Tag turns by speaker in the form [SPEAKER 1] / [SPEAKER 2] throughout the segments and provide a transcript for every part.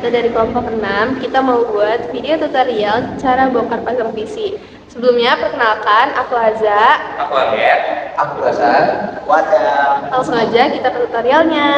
[SPEAKER 1] Kita dari kelompok 6, kita mau buat video tutorial cara bongkar pasang PC. Sebelumnya, perkenalkan, aku Aza.
[SPEAKER 2] Aku Ager. Aku Hasan. Wadah.
[SPEAKER 1] Langsung aja kita ke tutorialnya.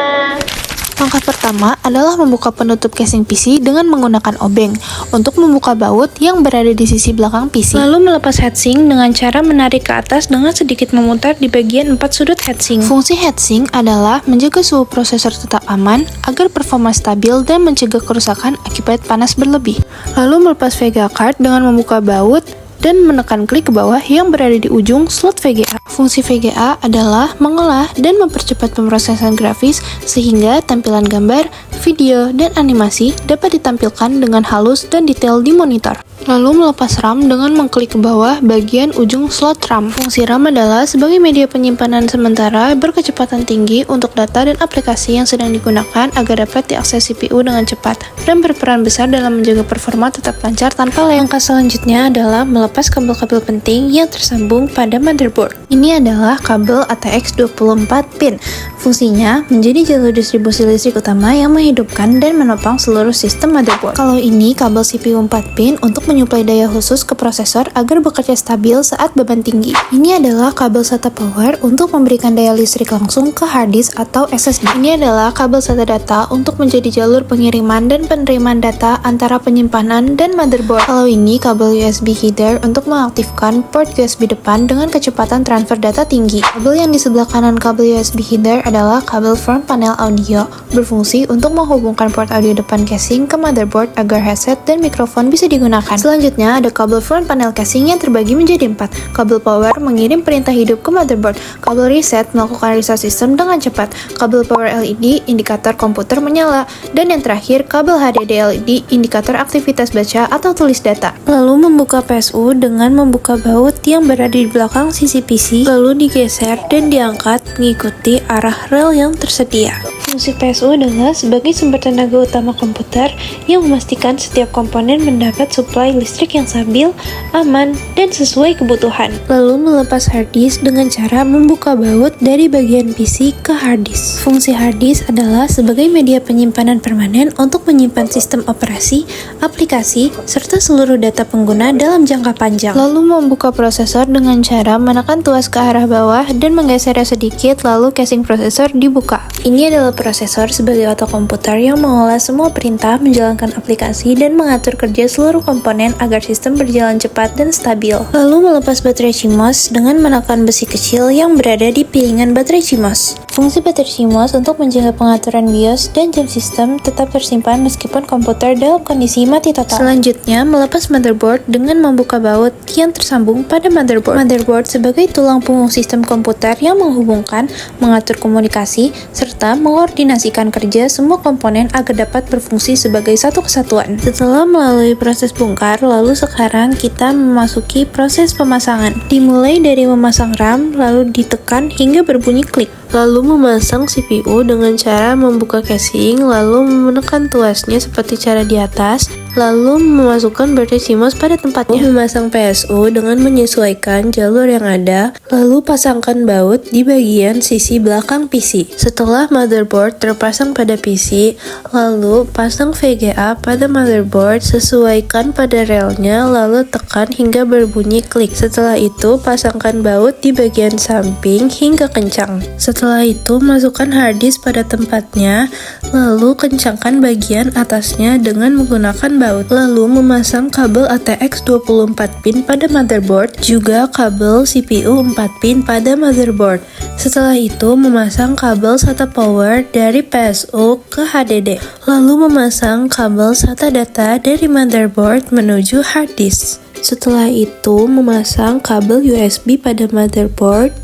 [SPEAKER 3] Langkah pertama adalah membuka penutup casing PC dengan menggunakan obeng untuk membuka baut yang berada di sisi belakang PC. Lalu melepas heatsink dengan cara menarik ke atas dengan sedikit memutar di bagian 4 sudut heatsink. Fungsi heatsink adalah menjaga suhu prosesor tetap aman agar performa stabil dan mencegah kerusakan akibat panas berlebih. Lalu melepas VGA card dengan membuka baut dan menekan klik ke bawah yang berada di ujung slot VGA. Fungsi VGA adalah mengolah dan mempercepat pemrosesan grafis sehingga tampilan gambar, video, dan animasi dapat ditampilkan dengan halus dan detail di monitor. Lalu melepas RAM dengan mengklik ke bawah bagian ujung slot RAM. Fungsi RAM adalah sebagai media penyimpanan sementara berkecepatan tinggi untuk data dan aplikasi yang sedang digunakan agar dapat diakses CPU dengan cepat. RAM berperan besar dalam menjaga performa tetap lancar tanpa lag. Langkah selanjutnya adalah melepas kabel-kabel penting yang tersambung pada motherboard. Ini adalah kabel ATX 24 pin. Fungsinya menjadi jalur distribusi listrik utama yang menghidupkan dan menopang seluruh sistem motherboard. Kalau ini kabel CPU 4 pin untuk menyuplai daya khusus ke prosesor agar bekerja stabil saat beban tinggi. Ini adalah kabel SATA power untuk memberikan daya listrik langsung ke hard disk atau SSD. Ini adalah kabel SATA data untuk menjadi jalur pengiriman dan penerimaan data antara penyimpanan dan motherboard. Kalau ini kabel USB header untuk mengaktifkan port USB depan dengan kecepatan transfer data tinggi. Kabel yang di sebelah kanan kabel USB header adalah kabel front panel audio, berfungsi untuk menghubungkan port audio depan casing ke motherboard agar headset dan mikrofon bisa digunakan. Selanjutnya ada kabel front panel casing yang terbagi menjadi 4. Kabel power mengirim perintah hidup ke motherboard. Kabel reset melakukan reset sistem dengan cepat. Kabel power LED indikator komputer menyala. Dan yang terakhir kabel HDD LED indikator aktivitas baca atau tulis data. Lalu membuka PSU dengan membuka baut yang berada di belakang sisi PC, lalu digeser dan diangkat mengikuti arah rel yang tersedia. Fungsi PSU adalah sebagai sumber tenaga utama komputer yang memastikan setiap komponen mendapat suplai listrik yang stabil, aman, dan sesuai kebutuhan. Lalu melepas hard disk dengan cara membuka baut dari bagian PC ke hard disk. Fungsi hard disk adalah sebagai media penyimpanan permanen untuk menyimpan sistem operasi, aplikasi, serta seluruh data pengguna dalam jangka panjang. Lalu membuka prosesor dengan cara menekan tuas ke arah bawah dan menggesernya sedikit, lalu casing prosesor dibuka. Ini adalah prosesor sebagai otak komputer yang mengolah semua perintah, menjalankan aplikasi, dan mengatur kerja seluruh komponen agar sistem berjalan cepat dan stabil. Lalu melepas baterai CMOS dengan menekan besi kecil yang berada di piringan baterai CMOS. Fungsi baterai CMOS untuk menjaga pengaturan BIOS dan jam sistem tetap tersimpan meskipun komputer dalam kondisi mati total. Selanjutnya, melepas motherboard dengan membuka baut yang tersambung pada motherboard. Motherboard sebagai tulang punggung sistem komputer yang menghubungkan, mengatur komunikasi, serta mengkoordinasikan kerja semua komponen agar dapat berfungsi sebagai satu kesatuan. Setelah melalui proses bongkar, lalu sekarang kita memasuki proses pemasangan. Dimulai dari memasang RAM, lalu ditekan hingga berbunyi klik. Lalu memasang CPU dengan cara membuka casing, lalu menekan tuasnya seperti cara di atas, lalu memasukkan baterai CMOS pada tempatnya. Memasang PSU dengan menyesuaikan jalur yang ada, lalu pasangkan baut di bagian sisi belakang PC. Setelah motherboard terpasang pada PC, lalu pasang VGA pada motherboard, sesuaikan pada relnya, lalu tekan hingga berbunyi klik. Setelah itu, pasangkan baut di bagian samping hingga kencang. Setelah itu, masukkan hard disk pada tempatnya, lalu kencangkan bagian atasnya dengan menggunakan baut. Lalu memasang kabel ATX 24 pin pada motherboard, juga kabel CPU 4 pin pada motherboard. Setelah itu, memasang kabel SATA power dari PSU ke HDD. Lalu memasang kabel SATA data dari motherboard menuju hard disk. Setelah itu, memasang kabel USB pada motherboard,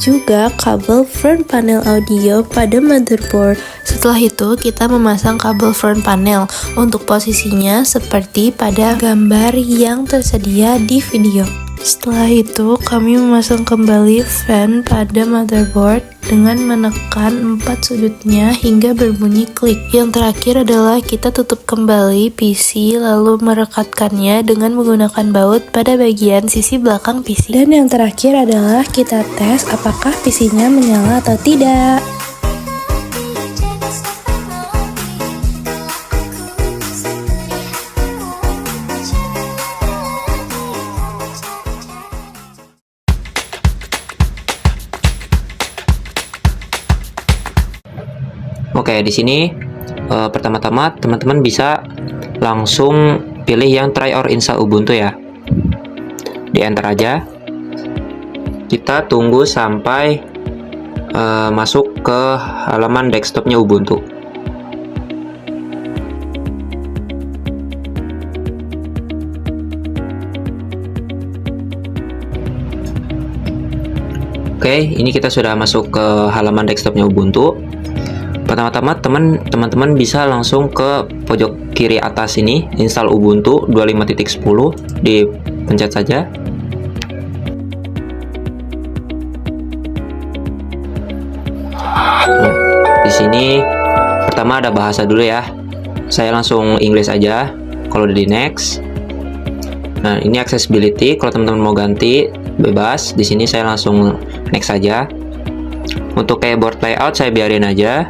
[SPEAKER 3] juga kabel front panel audio pada motherboard. Setelah itu, kita memasang kabel front panel untuk posisinya seperti pada gambar yang tersedia di video. Setelah itu, kami memasang kembali fan pada motherboard dengan menekan 4 sudutnya hingga berbunyi klik. Yang terakhir adalah kita tutup kembali PC lalu merekatkannya dengan menggunakan baut pada bagian sisi belakang PC. Dan yang terakhir adalah kita tes apakah PC-nya menyala atau tidak.
[SPEAKER 4] Oke, di sini pertama-tama teman-teman bisa langsung pilih yang try or install Ubuntu ya. Di enter aja. Kita tunggu sampai masuk ke halaman desktopnya Ubuntu. Oke, ini kita sudah masuk ke halaman desktopnya Ubuntu. Pertama-tama teman-teman bisa langsung ke pojok kiri atas ini, install Ubuntu 25.10, dipencet saja. Nah, di sini pertama ada bahasa dulu ya. Saya langsung Inggris aja. Kalau udah di next. Nah, ini accessibility. Kalau teman-teman mau ganti bebas. Di sini saya langsung next saja. Untuk keyboard layout saya biarin aja.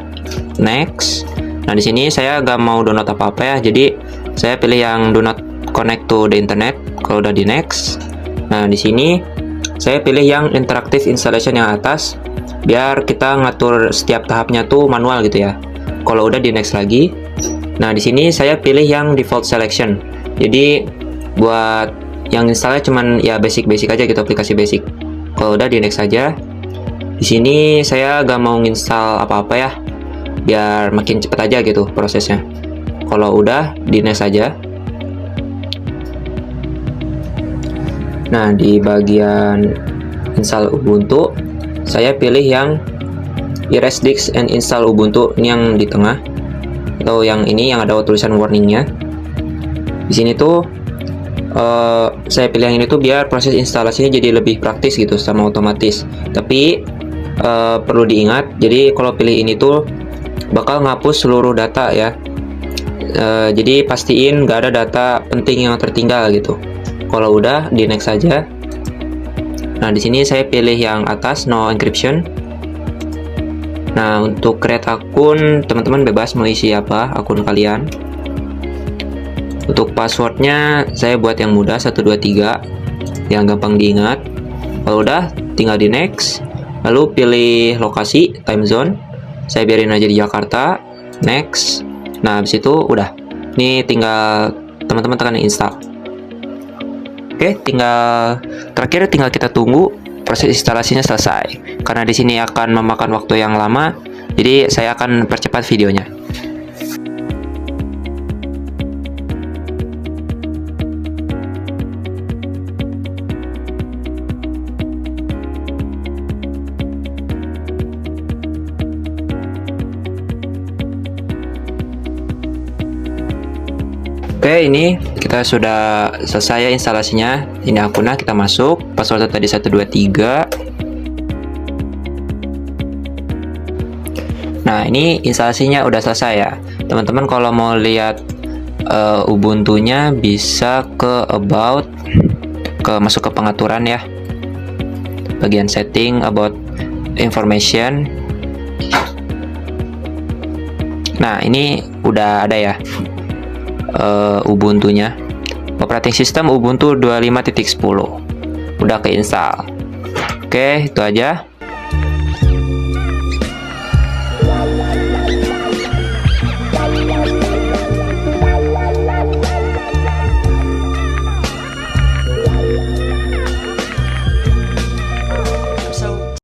[SPEAKER 4] Next. Nah, di sini saya gak mau download apa-apa ya. Jadi saya pilih yang do not connect to the internet. Kalau udah di next. Nah, di sini saya pilih yang interactive installation yang atas. Biar kita ngatur setiap tahapnya tuh manual gitu ya. Kalau udah di next lagi. Nah, di sini saya pilih yang default selection. Jadi buat yang installnya cuman ya basic aja gitu, aplikasi basic. Kalau udah di next aja. Di sini saya gak mau install apa-apa ya, biar makin cepet aja gitu prosesnya. Kalau udah di next aja. Nah, di bagian install Ubuntu saya pilih yang erase disk and install Ubuntu, ini yang di tengah, atau yang ini yang ada tulisan warningnya. Di sini tuh saya pilih yang ini tuh biar proses instalasinya jadi lebih praktis gitu sama otomatis. Tapi perlu diingat, jadi kalau pilih ini tuh bakal ngapus seluruh data ya. Jadi pastiin gak ada data penting yang tertinggal gitu. Kalau udah di next saja. Nah, di sini saya pilih yang atas no encryption. Nah, untuk create akun teman-teman bebas mau isi apa akun kalian. Untuk passwordnya saya buat yang mudah 123 yang gampang diingat. Kalau udah tinggal di next, lalu pilih lokasi time zone, saya biarin aja di Jakarta. Next. Nah, habis itu udah, ini tinggal teman-teman tekan install. Oke, terakhir tinggal kita tunggu proses instalasinya selesai. Karena di sini akan memakan waktu yang lama, jadi saya akan percepat videonya. Oke, ini kita sudah selesai ya instalasinya. Ini akunnya, kita masuk, passwordnya tadi 123. Nah, ini instalasinya udah selesai ya. Teman-teman kalau mau lihat Ubuntunya bisa ke about, masuk ke pengaturan ya. Bagian setting, about information. Nah, ini udah ada ya. Ubuntunya, operating system Ubuntu 25.10 udah keinstall. Oke, itu aja.